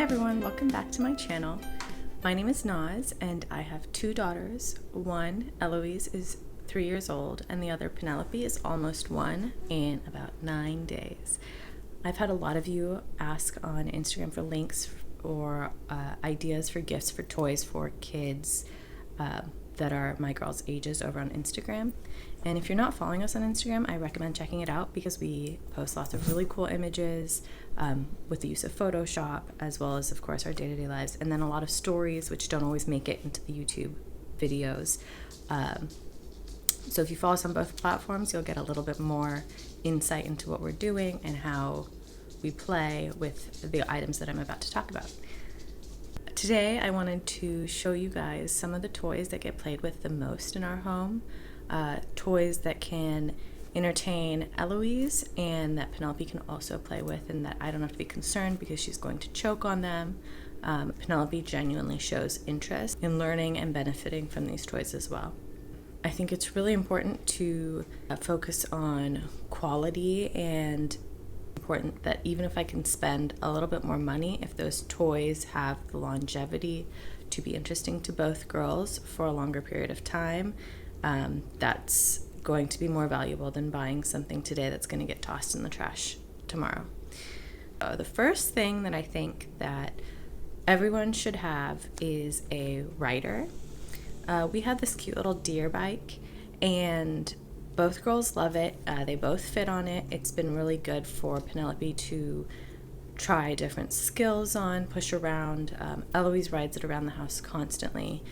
everyone, welcome back to my channel. My name is Naz and I have two daughters. One, Eloise, is 3 years old and the other, Penelope, is almost 1 in about 9 days. I've had a lot of you ask on Instagram for links or ideas for gifts for toys for kids that are my girls' ages over on Instagram. And if you're not following us on Instagram, I recommend checking it out because we post lots of really cool images with the use of Photoshop, as well as, of course, our day-to-day lives, and then a lot of stories which don't always make it into the YouTube videos. So if you follow us on both platforms, you'll get a little bit more insight into what we're doing and how we play with the items that I'm about to talk about. Today, I wanted to show you guys some of the toys that get played with the most in our home. Toys that can entertain Eloise and that Penelope can also play with, and that I don't have to be concerned because she's going to choke on them. Penelope genuinely shows interest in learning and benefiting from these toys as well. I think it's really important to focus on quality, and important that even if I can spend a little bit more money, if those toys have the longevity to be interesting to both girls for a longer period of time, that's going to be more valuable than buying something today that's going to get tossed in the trash tomorrow. The first thing that I think that everyone should have is a rider. We have this cute little deer bike, and both girls love it. They both fit on it. It's been really good for Penelope to try different skills on, push around. Eloise rides it around the house constantly.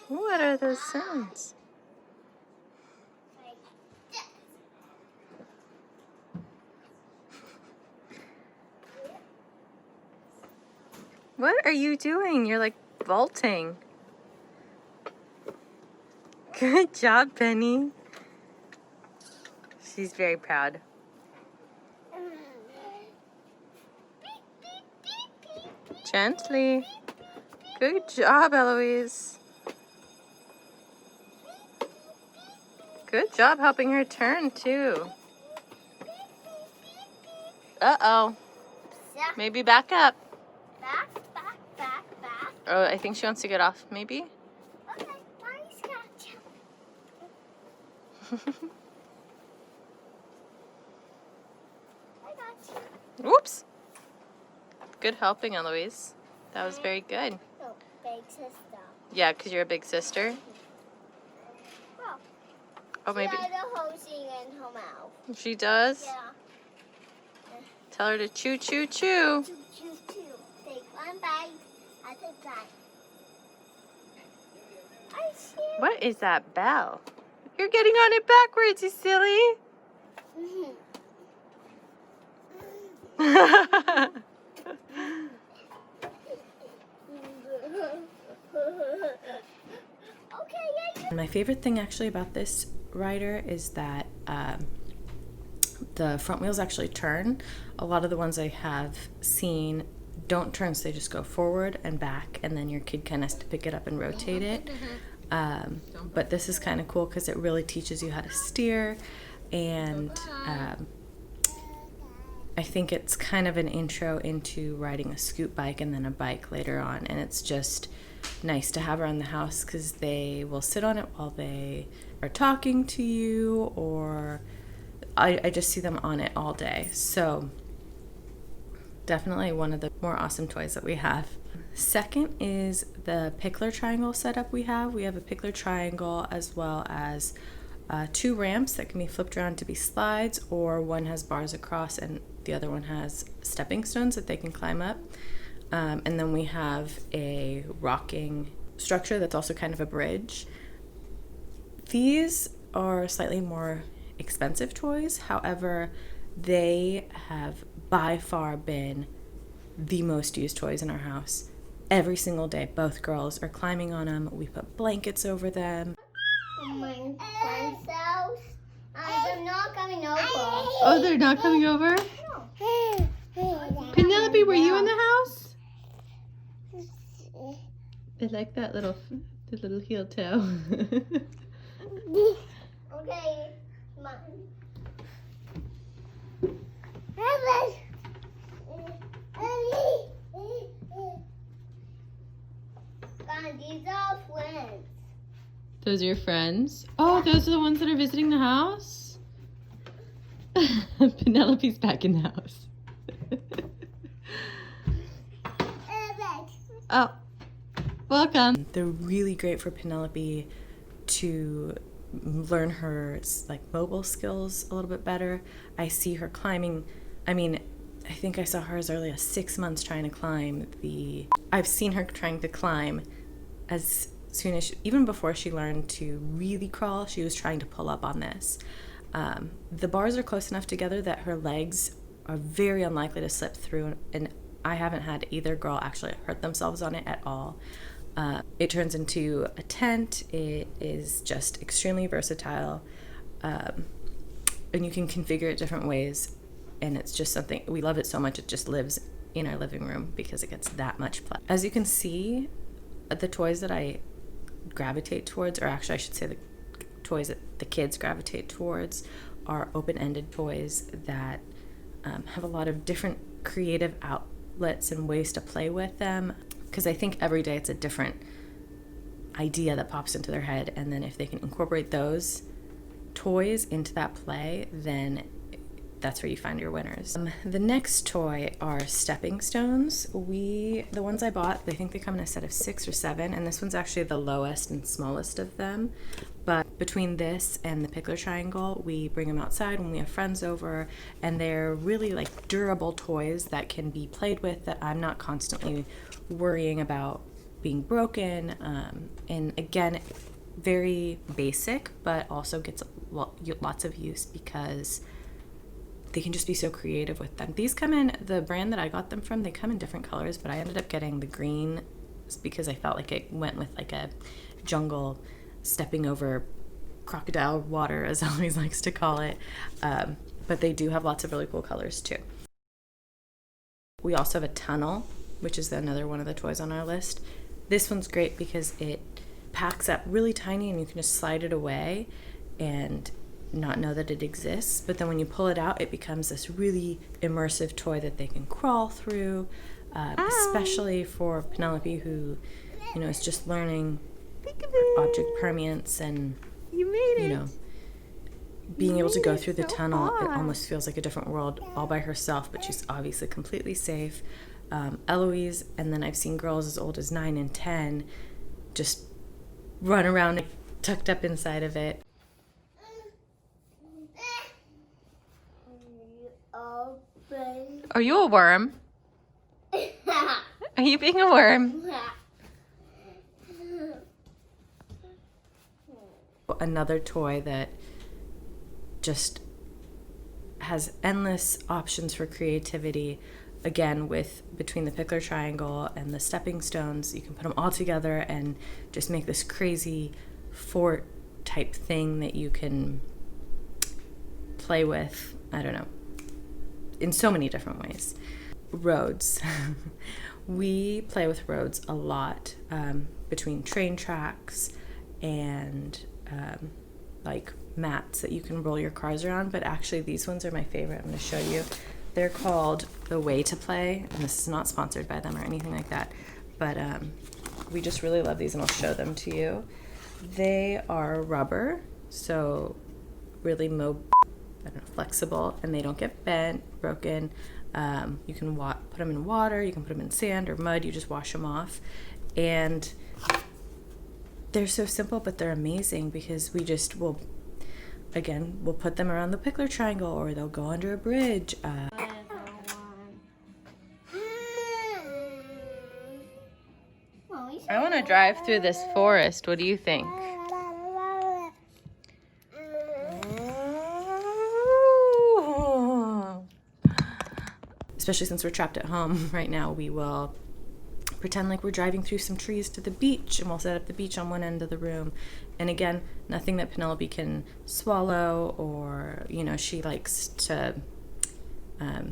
What are those sounds? What are you doing? You're like vaulting. Good job, Penny. She's very proud. Gently. Good job, Eloise. Good job helping her turn, too. Uh-oh. Maybe back up. Back. Oh, I think she wants to get off, maybe? Okay, nice catch. I got you. Oops. Good helping, Eloise. That was very good. No, big sister. Yeah, because you're a big sister. Well, Oh, maybe. she had a whole thing in her mouth. She does? Yeah. Tell her to chew, chew, chew. Chew. Take one bite. I take that. I see. What is that bell? You're getting on it backwards, you silly. Okay, My favorite thing actually about this rider is that the front wheels actually turn. A lot of the ones I have seen don't turn, so they just go forward and back, and then your kid kind of has to pick it up and rotate it. But this is kind of cool because it really teaches you how to steer, and I think it's kind of an intro into riding a scoot bike and then a bike later on, and it's just nice to have around the house because they will sit on it while they are talking to you, or I just see them on it all day. So definitely one of the more awesome toys that we have. Second is the pickler triangle setup we have. We have a pickler triangle as well as 2 ramps that can be flipped around to be slides, or one has bars across and the other one has stepping stones that they can climb up. And then we have a rocking structure that's also kind of a bridge. These are slightly more expensive toys. However, they have by far been the most used toys in our house. Every single day, both girls are climbing on them. We put blankets over them. my friend's house. They're not coming over. Oh, they're not coming over? No. Penelope, were you in the house? I like that little heel toe. Okay, come on. God, these are friends. Those are your friends? Oh, those are the ones that are visiting the house? Penelope's back in the house. Oh, welcome. They're really great for Penelope to learn her like mobile skills a little bit better. I see her climbing. I mean, I think I saw her as early as 6 months trying to climb I've seen her trying to climb as soon as even before she learned to really crawl, she was trying to pull up on this. The bars are close enough together that her legs are very unlikely to slip through, and I haven't had either girl actually hurt themselves on it at all. It turns into a tent. It is just extremely versatile, and you can configure it different ways, and it's just something, we love it so much it just lives in our living room because it gets that much play. As you can see, the toys that I gravitate towards, or actually I should say the toys that the kids gravitate towards, are open-ended toys that have a lot of different creative outlets and ways to play with them, because I think every day it's a different idea that pops into their head, and then if they can incorporate those toys into that play, then that's where you find your winners. The next toy are stepping stones. The ones I bought, I think they come in a set of 6 or 7, and this one's actually the lowest and smallest of them. But between this and the pickler triangle, we bring them outside when we have friends over, and they're really like durable toys that can be played with, that I'm not constantly worrying about being broken. And again, very basic, but also gets lots of use because they can just be so creative with them. These come in, the brand that I got them from, they come in different colors, but I ended up getting the green because I felt like it went with like a jungle stepping over crocodile water, as Eloise likes to call it. But they do have lots of really cool colors too. We also have a tunnel, which is another one of the toys on our list. This one's great because it packs up really tiny and you can just slide it away and not know that it exists, but then when you pull it out, it becomes this really immersive toy that they can crawl through, especially for Penelope, who, you know, is just learning object permanence and, you know, being able to go through the tunnel. It almost feels like a different world all by herself, but she's obviously completely safe. Eloise, and then I've seen girls as old as 9 and 10 just run around tucked up inside of it. Are you a worm? Are you being a worm? Another toy that just has endless options for creativity. Again, between the pickler triangle and the stepping stones, you can put them all together and just make this crazy fort type thing that you can play with, I don't know, in so many different ways. Roads. We play with roads a lot, between train tracks and like mats that you can roll your cars around, but actually these ones are my favorite. I'm going to show you. They're called The Way to Play, and this is not sponsored by them or anything like that, but we just really love these, and I'll show them to you. They are rubber, so really flexible, and they don't get bent, broken. You can put them in water, you can put them in sand or mud, you just wash them off, and they're so simple, but they're amazing because we'll put them around the pickler triangle, or they'll go under a bridge. I want to drive through this forest. What do you think? Especially since we're trapped at home right now, we will pretend like we're driving through some trees to the beach, and we'll set up the beach on one end of the room. And again, nothing that Penelope can swallow, or, you know, she likes to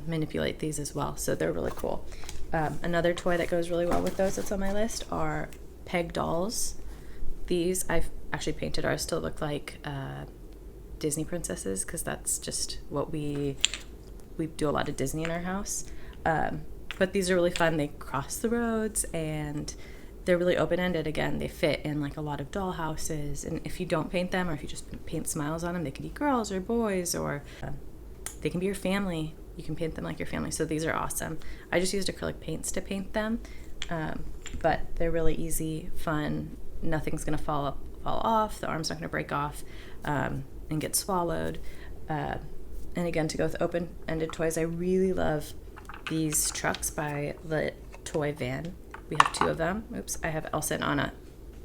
manipulate these as well, so they're really cool. Another toy that goes really well with those that's on my list are peg dolls. These, I've actually painted ours to look like Disney princesses because that's just what we do a lot of Disney in our house. But these are really fun. They cross the roads and they're really open-ended. Again, they fit in like a lot of doll houses. And if you don't paint them or if you just paint smiles on them, they can be girls or boys or they can be your family. You can paint them like your family. So these are awesome. I just used acrylic paints to paint them. But they're really easy, fun. Nothing's gonna fall off. The arm's not gonna break off and get swallowed. And again, to go with open-ended toys, I really love these trucks by the Toy Van. We have 2 of them. Oops, I have Elsa and Anna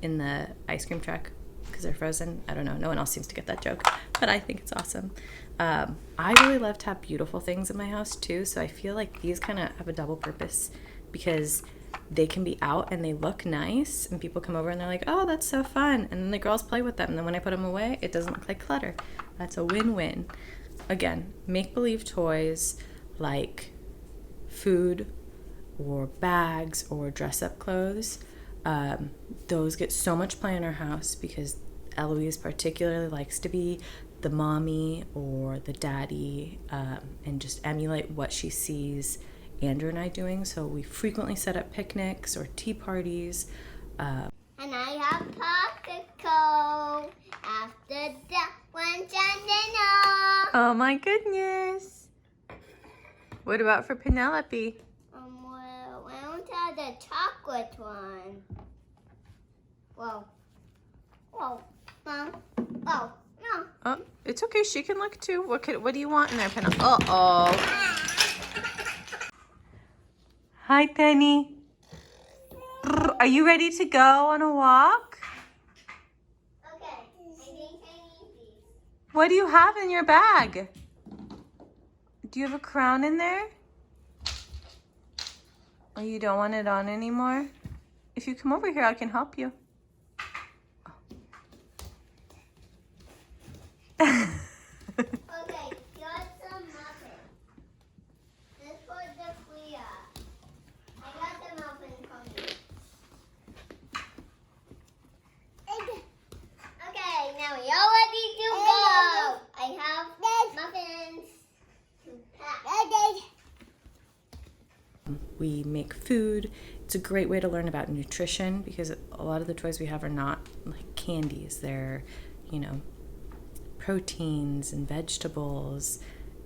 in the ice cream truck because they're frozen. I don't know. No one else seems to get that joke, but I think it's awesome. I really love to have beautiful things in my house too, so I feel like these kind of have a double purpose because they can be out and they look nice and people come over and they're like, oh, that's so fun. And then the girls play with them. And then when I put them away, it doesn't look like clutter. That's a win-win. Again, make-believe toys like food or bags or dress-up clothes. Those get so much play in our house because Eloise particularly likes to be the mommy or the daddy and just emulate what she sees Andrew and I doing. So we frequently set up picnics or tea parties. And I have popsicle after that one dinner. Oh my goodness. What about for Penelope? Well, I want to have the chocolate one. Whoa. Whoa. Mom. Oh, no. Oh, it's okay. She can look too. What do you want in there, Penelope? Uh-oh. Hi, Penny. Are you ready to go on a walk? Okay. I think I need these. What do you have in your bag? Do you have a crown in there? Oh, you don't want it on anymore? If you come over here, I can help you. Okay, got some muffins. This for the Clea. I got the muffins from you. Okay, now we all ready to go. I have muffins to pack. We make food. It's a great way to learn about nutrition because a lot of the toys we have are not like candies. They're, proteins and vegetables,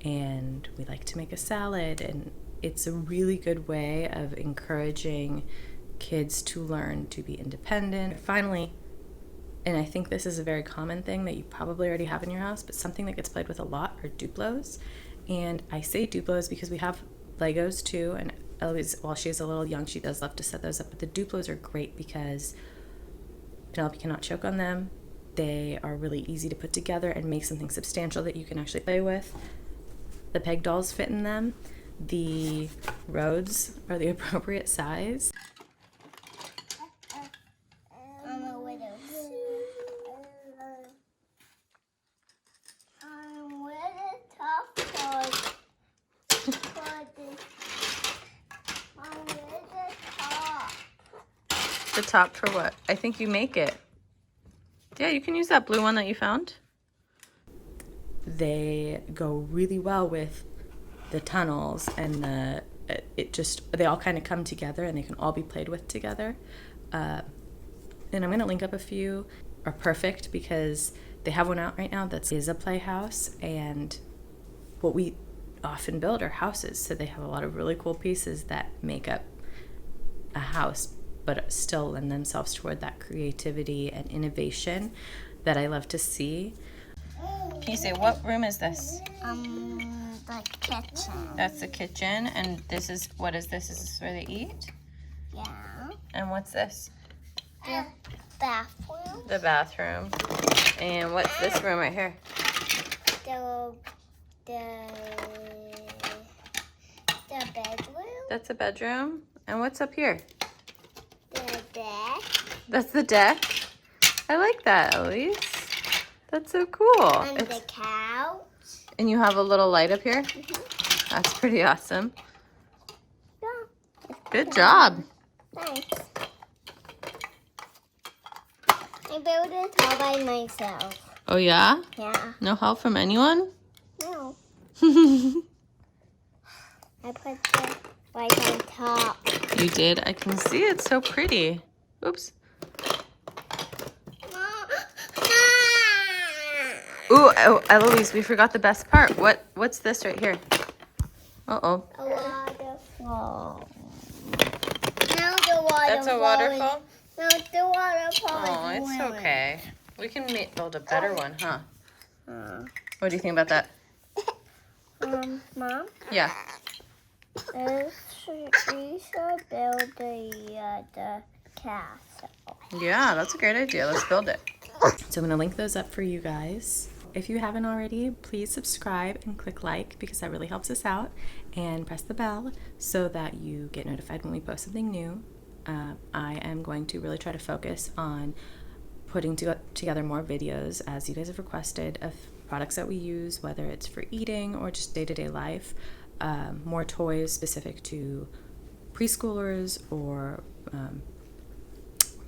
and we like to make a salad, and it's a really good way of encouraging kids to learn to be independent. Finally, and I think this is a very common thing that you probably already have in your house, but something that gets played with a lot are Duplos. And I say Duplos because we have Legos too, and Eloise, while she's a little young, she does love to set those up, but the Duplos are great because Penelope cannot choke on them. They are really easy to put together and make something substantial that you can actually play with. The peg dolls fit in them. The roads are the appropriate size. I'm a widow. I'm with a tough toy. I'm with a top. The top for what? I think you make it. Yeah, you can use that blue one that you found. They go really well with the tunnels and they all kind of come together and they can all be played with together. And I'm going to link up a few. Are perfect because they have one out right now that is a playhouse, and what we often build are houses, so they have a lot of really cool pieces that make up a house but still lend themselves toward that creativity and innovation that I love to see. Can you say, what room is this? The kitchen. That's the kitchen, and this is, what is this? Is this where they eat? Yeah. And what's this? The bathroom. The bathroom. And what's this room right here? The bedroom. That's a bedroom. And what's up here? The deck. That's the deck. I like that, Eloise. That's so cool. And the couch. And you have a little light up here? Mm-hmm. That's pretty awesome. Yeah. Good job. Thanks. I built it all by myself. Oh, yeah? Yeah. No help from anyone? No. I put the right on top. You did? I can see it. So pretty. Oops. Ooh, oh, Eloise, we forgot the best part. What's this right here? Uh-oh. A waterfall. Now the waterfall. That's a waterfall? No, the waterfall Oh, is it's swimming. okay. We can build a better one, huh? What do you think about that? Mom? Yeah. We should build the castle. Yeah, that's a great idea. Let's build it. So I'm going to link those up for you guys. If you haven't already, please subscribe and click like because that really helps us out. And press the bell so that you get notified when we post something new. I am going to really try to focus on putting together more videos, as you guys have requested, of products that we use, whether it's for eating or just day-to-day life. More toys specific to preschoolers or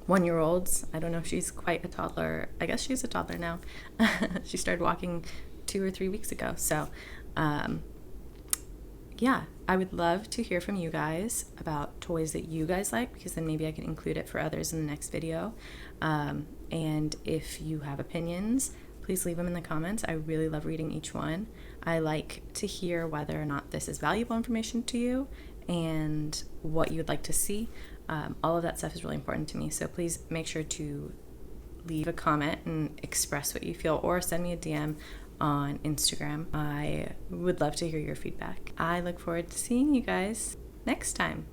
1-year-olds. I don't know if she's quite a toddler. I guess she's a toddler now. She started walking 2 or 3 weeks ago. So yeah, I would love to hear from you guys about toys that you guys like, because then maybe I can include it for others in the next video. And if you have opinions, please leave them in the comments. I really love reading each one. I like to hear whether or not this is valuable information to you and what you would like to see. All of that stuff is really important to me, so please make sure to leave a comment and express what you feel, or send me a DM on Instagram. I would love to hear your feedback. I look forward to seeing you guys next time.